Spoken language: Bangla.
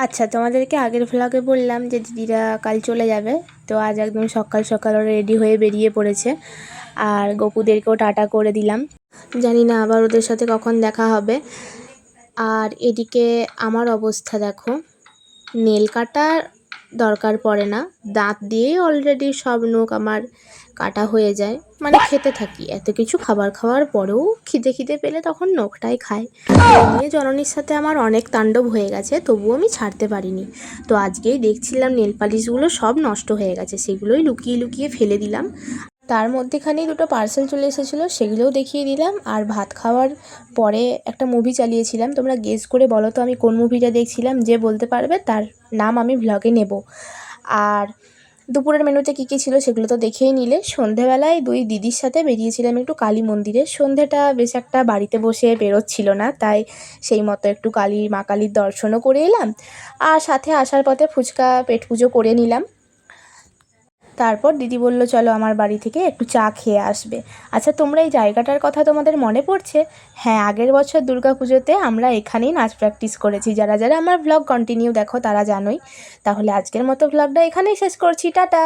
আচ্ছা, তোমাদেরকে আগের ভ্লগে বললাম যে দিদিরা কাল চলে যাবে। তো আজ একদম সকাল সকাল ওরা রেডি হয়ে বেরিয়ে পড়েছে, আর গপুদেরকেও টাটা করে দিলাম। জানি না আবার ওদের সাথে কখন দেখা হবে। আর এদিকে আমার অবস্থা দেখো, নেল কাটার দরকার পড়ে না, দাঁত দিয়েই অলরেডি সব নখ আমার কাটা হয়ে যায়। মানে খেতে থাকি, এত কিছু খাবার খাওয়ার পরেও খিদে পেলে তখন নখটাই খায়। এই নিয়ে জননীর সাথে আমার অনেক তাণ্ডব হয়ে গেছে, তবুও আমি ছাড়তে পারিনি। তো আজকেই দেখছিলাম নেল পালিশগুলো সব নষ্ট হয়ে গেছে, সেগুলোই লুকিয়ে লুকিয়ে ফেলে দিলাম। তার মধ্যেখানেই দুটো পার্সেল চলে এসেছিলো, সেগুলোও দেখিয়ে দিলাম। আর ভাত খাওয়ার পরে একটা মুভি চালিয়েছিলাম। তোমরা গেস করে বলো তো আমি কোন মুভিটা দেখছিলাম, যে বলতে পারবে তার নাম আমি ভ্লগে নেব। আর দুপুরের মেনুতে কী কী ছিল সেগুলো তো দেখেই নিলে। সন্ধেবেলায় দুই দিদির সাথে বেরিয়েছিলাম একটু কালী মন্দিরে। সন্ধেটা বেশ একটা বাড়িতে বসে বেরোচ্ছিল না, তাই সেই মতো একটু মা কালীর দর্শনও করে এলাম। আর সাথে আসার পথে ফুচকা পেট পুজো করে নিলাম। তারপর দিদি বলল চলো আমার বাড়ি থেকে একটু চা খেয়ে আসবে। আচ্ছা, তোমরা এই জায়গাটার কথা তোমাদের মনে পড়ছে? হ্যাঁ, আগের বছর দুর্গাপুজোতে আমরা এখানেই নাচ প্র্যাকটিস করেছি। যারা যারা আমার ভ্লগ কন্টিনিউ দেখো তারা জানোই। তাহলে আজকের মতো ভ্লগটা এখানেই শেষ করছি, টাটা।